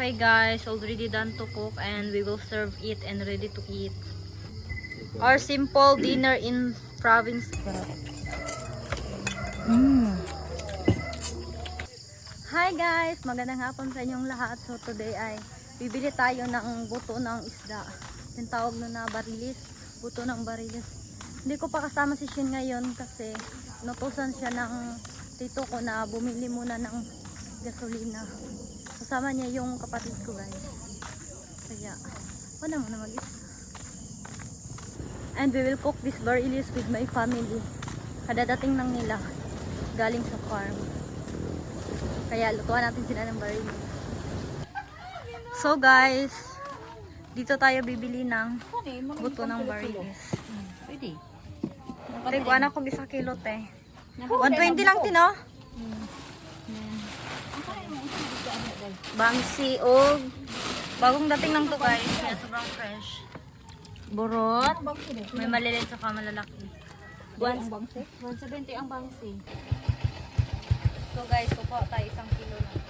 Hi guys, already done to cook and we will serve it and ready to eat. Our simple dinner in province. Hi guys, magandang hapon sa inyong lahat. So today ay bibili tayo ng buto ng isda. Yung tawag nun na barilis, buto ng barilis. Hindi ko pa kasama si Shin ngayon kasi inutusan siya ng tito ko na bumili muna ng gasolina. Kasama niya yung kapatid ko guys. Kaya, wala mo na mag-isa. And we will cook this barilis with my family. Kadadating lang nila galing sa farm. Kaya lutuan natin sila ng barilis. So guys, dito tayo bibili ng buto ng barilis. Pwede. Teko, anak ko bisa kilo te. 120 lang tino. Bangsi og bagong dating lang to guys. Kaya sobrang fresh. Burot. May maliliit saka malalaki. 170 ang bangsi. So guys, kukuha tayo 1 kilo lang.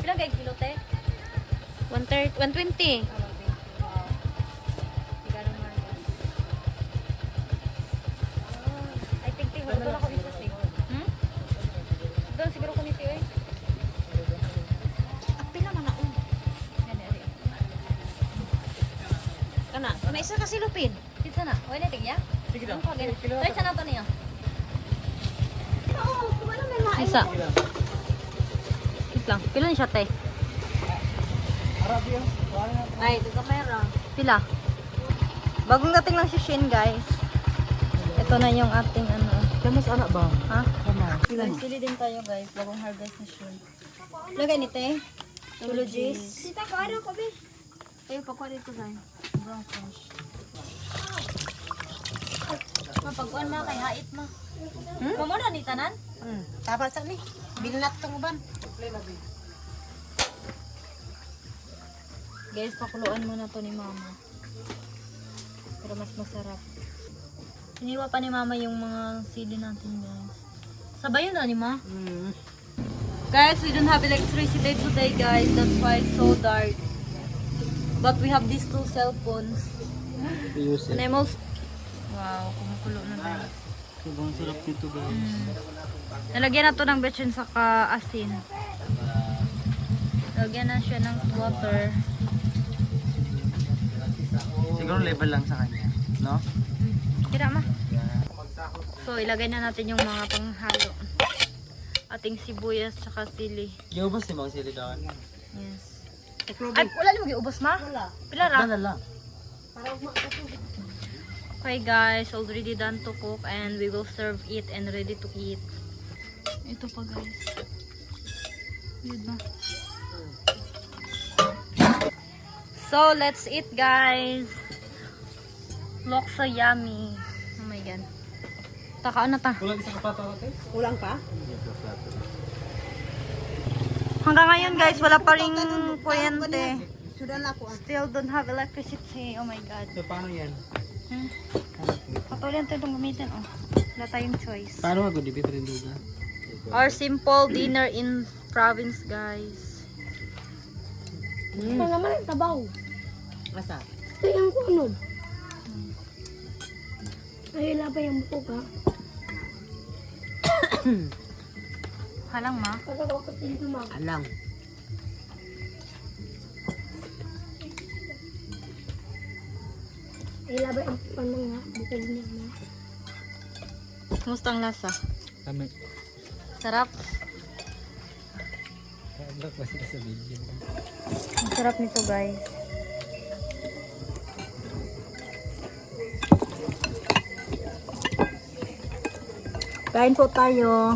Ilang kay kilo te? 120. I think tingnan ko dito si. Doon siguro ko nito eh. Pila man ako. Kana, may isa ka silupin. Pizza na. Wala na tingya? Sige lang. Try sana to niya. Isa. Wait lang. Pila ni siya te? Arabia. Ay, ito ka pera. Pila? Bagong dating lang si Shin guys. Ito na yung ating ano. Kamas anak ba? Ha? Kamas. Guys, sili din tayo guys. Bagong harvest na Shin. Lagay ni te. Tulogis. Sita ko ano ko be? Tayo pa ko dito guys. Brown fresh. Mapagkuan ma kay hait ma. Mamo na ni tanan? Tapa sa ni. Binat tong uban. Guys, pakuluan muna to ni mama. Pero mas masarap. Iniwa pa ni mama yung mga sili natin guys. Sabay yun na ni ma? Guys, we don't have electricity today guys. That's why it's so dark. But we have these 2 cell phones. Use And I'm also... Wow, kumukulo na guys. Sobrang sarap nito guys. Nalagyan na to ng betchin saka asin. Nalagyan na siya ng water. Siguro level lang sa kanya. No? Kira ma. So, ilagay na natin yung mga panghalo. Ating sibuyas tsaka sili. Giubos ni mga sili doon. Yes. Ay, wala naman giubos ma? Pila ra? Wala lang. Okay guys, already done to cook and we will serve it and ready to eat. Ito pa guys. Yun ba? So, let's eat guys. Looks so yummy. Oh my god. Takaan na ta. Kulang isa ka pa ate? Ulang pa? Hanggang ngayon guys, wala pa ring kuryente. Sudah na ko. Still don't have electricity. Oh my god. So paano yan? Patuloy natin itong gamitin. Oh. Wala tayong choice. Paano ako di pa rin duga? Our simple dinner in province guys. Ano naman ang tabaw? Asa? Ito yung kunod. Ay, wala pa yung buko ka. Halang ma. Pagkakapatin ko ma. Alang. Ay, wala ba yung panang nga? Buko niya ma. Kumusta ang lasa? Kami. Sarap. Vlog ba sila sa video? Ang sarap nito guys. Kain po tayo.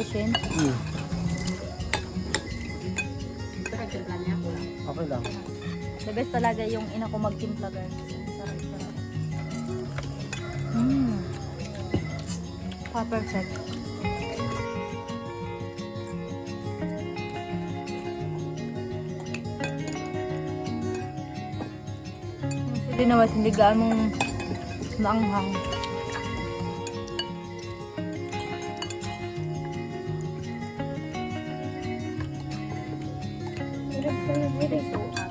Shin. Okay lang. The best talaga yung ina ko magtimpla guys. Sarap. Perfect. Hindi naman, hindi gaanong Maanghang. Hirap ko na dito. So hot.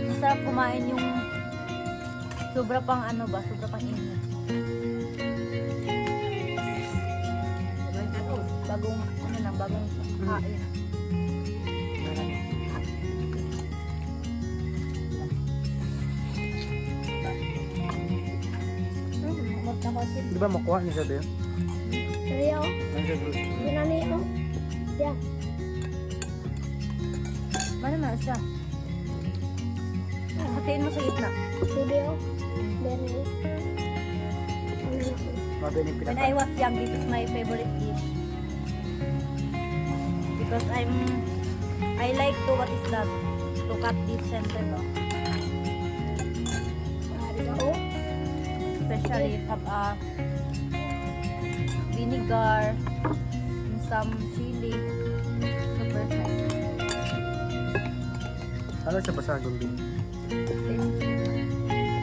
Masarap kumain yung sobra pang ano ba, sobra pang init. Bagong ano lang, bagong kain. Di ba makuha niya sabi yun? Kaya ako, Ano siya bro? ginani ito. Yeah. Mana na siya? Hatiin mo sa gitna. Sige ako. Meron ako. Ano na ako? Mabili yung When pinaka. I was young, this is my favorite dish. Because I like to, what is that? To cut this center ba? Maaari ako. Especially have a vinegar and some chili. Super hot. Ano siya basagong din?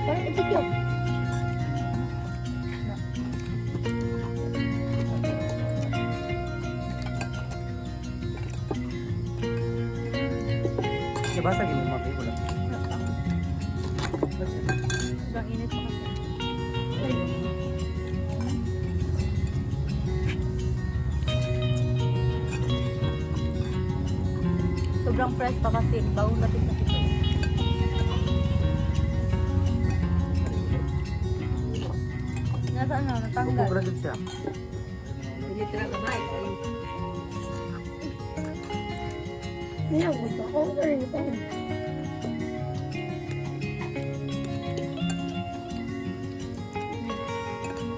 Parang ito yun. Siya basag yun yung mabili ko lang. Sobrang init pa kasi. Sobrang fresh pa kasi. Bagong lapit na ito. Nasaan na? Natanggal. Kupubra din siya. Nilagod ako. Ano pa ako?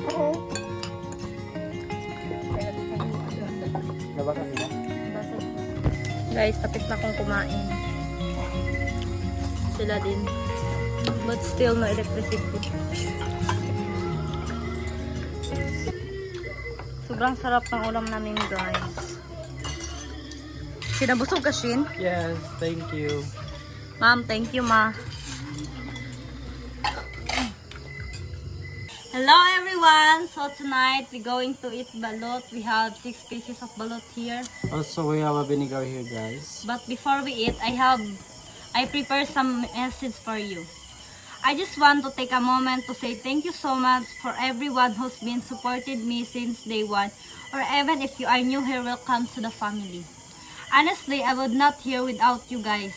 Oo. Nabasa sila? Guys, tapos na akong kumain. Sila din. But still no electricity. Sobrang sarap ng ulam namin, guys. Sinabusog ka, Shin? Yes, thank you. Ma'am, thank you, ma. Hello, everyone! So tonight, we're going to eat balot. We have 6 pieces of balot here. Also, we have a vinegar here, guys. But before we eat, I prepare some message for you. I just want to take a moment to say thank you so much for everyone who's been supported me since day one, or even if you are new here, welcome to the family. Honestly, I would not here without you guys.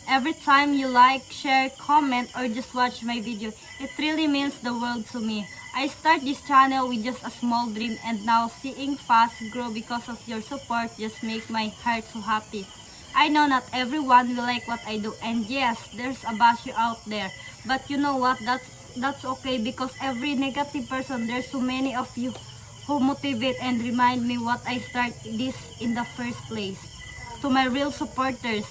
Every time you like, share, comment, or just watch my video, it really means the world to me. I start this channel with just a small dream, and now seeing fast grow because of your support just make my heart so happy. I know not everyone will like what I do, and yes, there's a basher out there. But you know what? That's okay, because every negative person, there's so many of you who motivate and remind me what I start this in the first place. To my real supporters,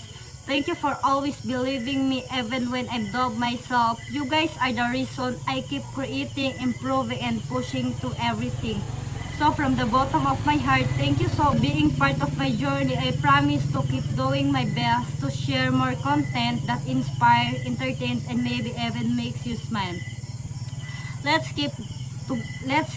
thank you for always believing me even when I doubt myself. You guys are the reason I keep creating, improving, and pushing to everything. So from the bottom of my heart, thank you for being part of my journey. I promise to keep doing my best to share more content that inspires, entertains, and maybe even makes you smile. Let's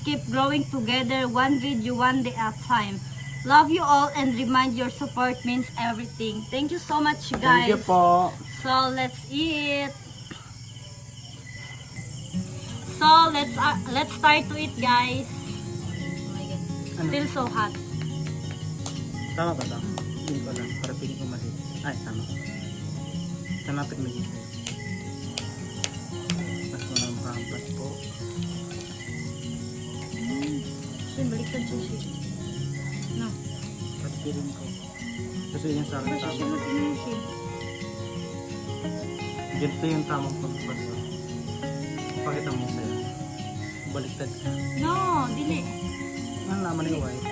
keep growing together, one video, one day at a time. Love you all, and remind your support means everything. Thank you so much, guys. Thank you po. So let's eat. So let's start to eat, guys. Oh my God. Ano? Still so hot. Tama ba ito? Hindi ko lang. Para piling ko malit. Ay, tama. Tanapit mo dito. Mas walang pampas po. Shin, baliktad siya, Shin. No. Para piling ko. Kasi yung sa akin Kasi Shin, tama. natin yung Shin. Ganito yung tamang pagpas. Pakita mo sa'yo. Baliktad ka. No, dili. Ano naman yung white?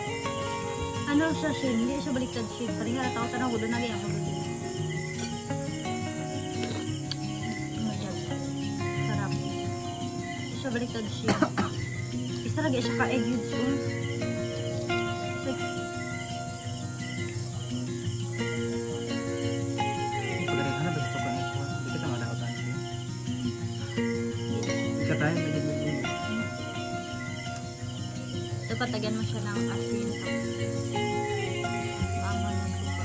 Ano siya, Shin? Hindi siya baliktad, Shin. Paring nga tao tanong, hulo na liyan ko. Oh my God. Sarap. Hindi siya baliktad, Shin. Isa lagi siya ka-egg yun soon. Pagdating ka na, basta pa nito. Hindi kita malakasan. Hindi ka tayo, bigyan. Ito patagyan mo siya ng asin. Angan ng suka.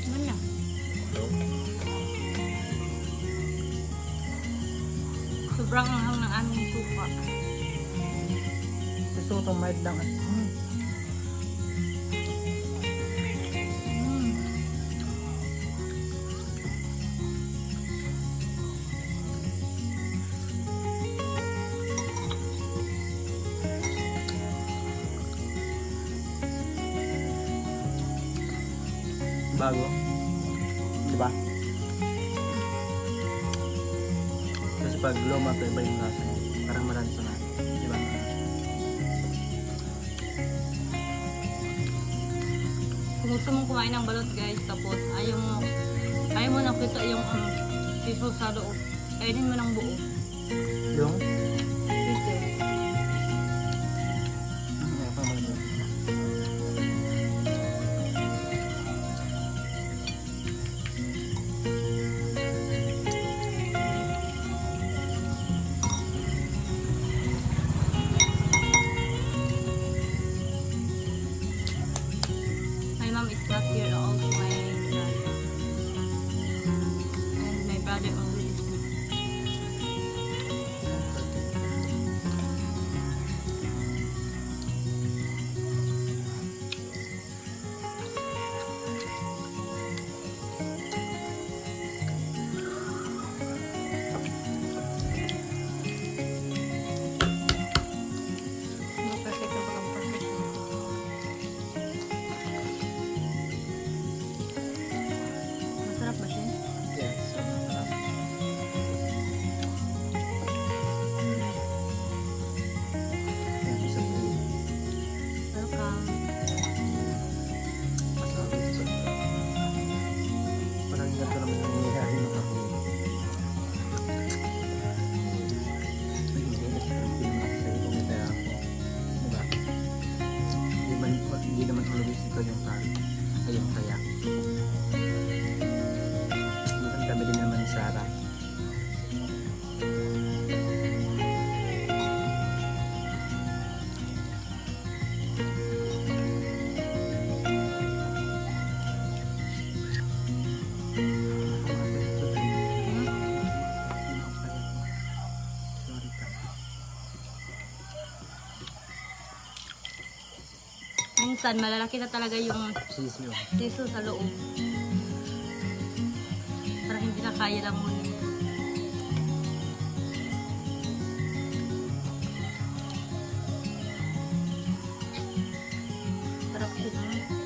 Ano na? Sobrang anghang ng aming suka. Gusto ko itong mild lang. Bago. Di ba? Kasi pag luma ito, iba yung lasa niya. Parang malansa na. Di ba? Kung gusto mong kumain ng balot guys, tapos ayaw mo nakita yung siso sa loob. Kainin mo ng buo. Yung? Siso. My mom is not here, also my brother. And my brother always sleep. No, perfect na pala, perfect. Masarap ba siya? Yes. Thank you sa food. Welcome. Parang ganito naman ang nangyayari ng ako. Hindi, basta hindi naman ako sa'yo kung may pera ako. Diba? Hindi naman always ikaw yung talo. Ay yung kaya. Minsan kami din naman ni Sarah. Minsan, malalaki na talaga yung Sisyo. siso sa loob. Parang hindi na kaya lang muna. Sarap siya na.